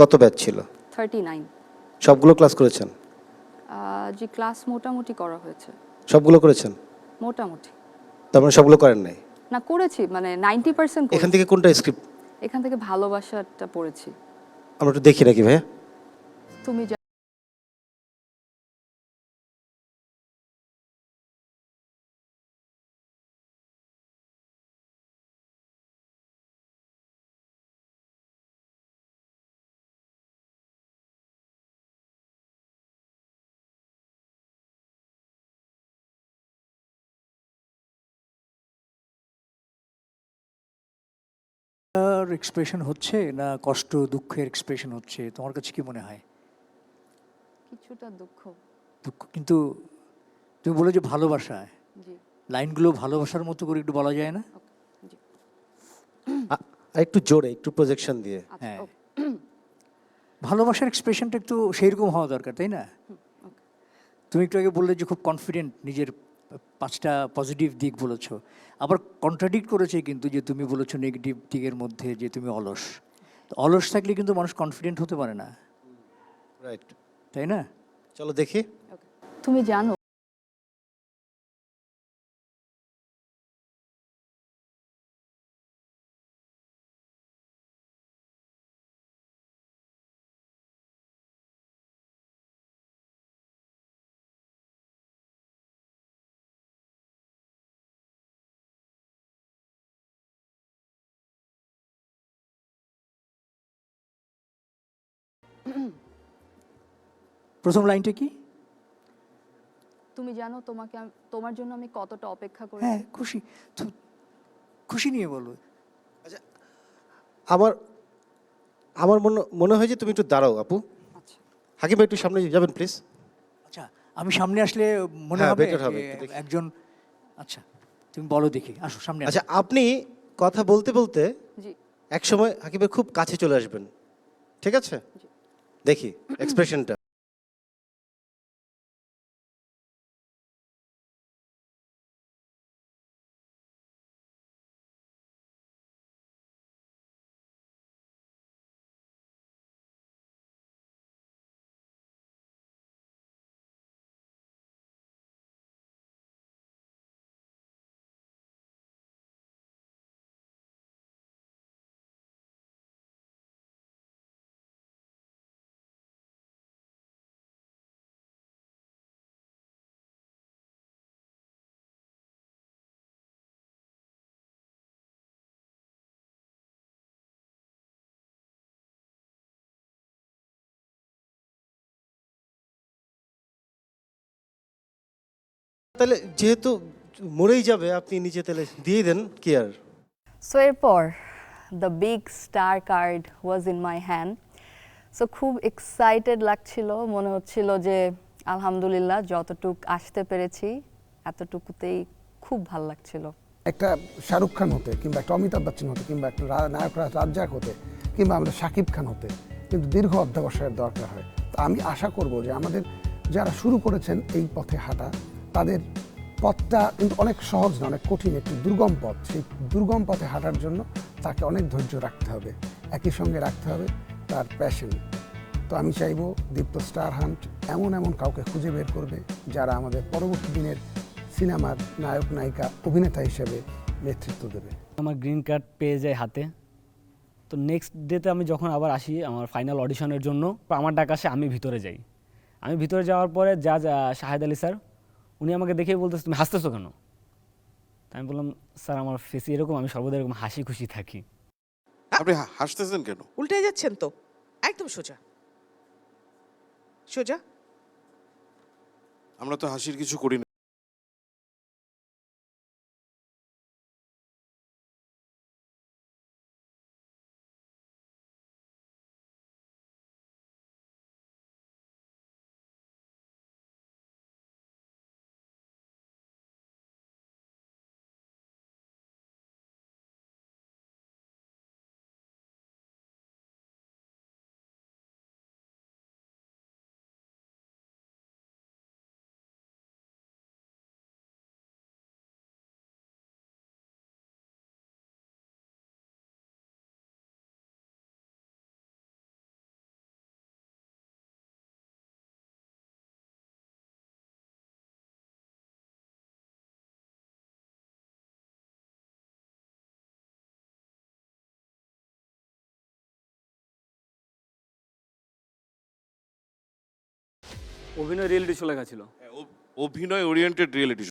কত ব্যাচ ছিল? 39। সবগুলো ক্লাস করেছেন? জি, ক্লাস মোটামুটি করা হয়েছে। সবগুলো করেছেন? মোটামুটি। তার মানে সবগুলো করেন নাই? না, করেছি, মানে 90% এখান করেছি। থেকে কোনটা স্ক্রিপ্ট? এখান থেকে ভালোবাসাটা পড়েছি। আমরা একটু দেখি নাকি ভাইয়া? তুমি এক্সপ্রেশন হচ্ছে না কষ্ট দুঃখের এক্সপ্রেশন হচ্ছে, তোমার কাছে কি মনে হয়? কিছুটা দুঃখ। দুঃখ, কিন্তু তুমি বলে যে ভালোবাসা, জি। লাইনগুলো ভালোবাসার মতো করে একটু বলা যায় না? জি। আর একটু জোরে, একটু প্রজেকশন দিয়ে। আচ্ছা, হ্যাঁ, ওকে। ভালোবাসার এক্সপ্রেশনটা একটু সেইরকম হওয়া দরকার, তাই না? ওকে। তুমি একটু আগে বললে যে খুব কনফিডেন্ট, নিজের 5টা পজিটিভ দিক বলেছ, আবার কন্ট্রাডিক্ট করেছে কিন্তু, যে তুমি বলেছো নেগেটিভ দিকের মধ্যে যে তুমি অলস। তো অলস থাকলে কিন্তু মানুষ কনফিডেন্ট হতে পারে না, রাইট। তাই না? চলো দেখি। ওকে। তুমি জানো প্রথম লাইনটা কি? তুমি জানো তোমার জন্য আমি কতটা অপেক্ষা হ্যাঁ, করেছি। খুশি। তো খুশি নিয়ে বলো। আমার আমার মনে হয় যে তুমি একটু দাঁড়াও আপু। আচ্ছা। হাকিম ভাই একটু সামনে যাবেন প্লিজ। আচ্ছা, আমি সামনে আসলে মনে হ্যাঁ, হবে বেটার হবে, যে একটু দেখি। একজন। আচ্ছা, তুমি বলো দেখি, আসো সামনে আসো। আচ্ছা, আপনি কথা বলতে বলতে জি। একসময় হাকিম ভাই খুব কাছে চলে আসবেন, ঠিক আছে? জি। দেখি এক্সপ্রেশনটা। তাহলে যেহেতু মরেই যাবে, আপনি নিচে তাহলে দিয়ে দেন, কি আর। সো এরপর the big star card was in my hand. So খুব এক্সাইটেড লাগছিল, মনে হচ্ছিল যে আলহামদুলিল্লাহ যতটুক আসতে পেরেছি এতটুকুতেই খুব ভাল লাগছিল। একটা শাহরুখ খান হতে, কিংবা একটা অমিতাভ বচ্চন হতে, কিংবা একটা নায়ক রাজ্জাক হতে, কিংবা আমাদের শাকিব খান হতে কিন্তু দীর্ঘ অধ্যবসায়ের দরকার হয়। তো আমি আশা করব যে আমাদের যারা শুরু করেছেন এই পথে হাঁটা, তাদের পথটা কিন্তু অনেক সহজ না, অনেক কঠিন, একটি দুর্গম পথ। সেই দুর্গম পথে হাঁটার জন্য তাকে অনেক ধৈর্য রাখতে হবে, একই সঙ্গে রাখতে হবে তার প্যাশন। তো আমি চাইবো দীপ্ত স্টার হান্ট এমন এমন কাউকে খুঁজে বের করবে যারা আমাদের পরবর্তী দিনের সিনেমার নায়ক নায়িকা অভিনেতা হিসেবে নেতৃত্ব দেবে। আমার গ্রিন কার্ড পেয়ে যায় হাতে। তো নেক্সট ডেতে আমি যখন আবার আসি আমার ফাইনাল অডিশনের জন্য, আমার ডাক আসে, আমি ভিতরে যাই। আমি ভিতরে যাওয়ার পরে শাহেদ আলী স্যার, উনি আমাকে দেখেই বলতেছে তুমি হাসতেছো কেন? তাই আমি বললাম স্যার আমার ফেসি এরকম, আমি সর্বদা এরকম হাসি খুশি থাকি। আপনি হাসতেছেন কেন? উল্টে যাচ্ছেন তো, একদম সোজা সোজা। আমরা তো হাসির কিছু করি না। অভিনয় রিয়েলিটি চলে গেছিলো। অভিনয় ওরিয়েন্টেড রিয়েলিটি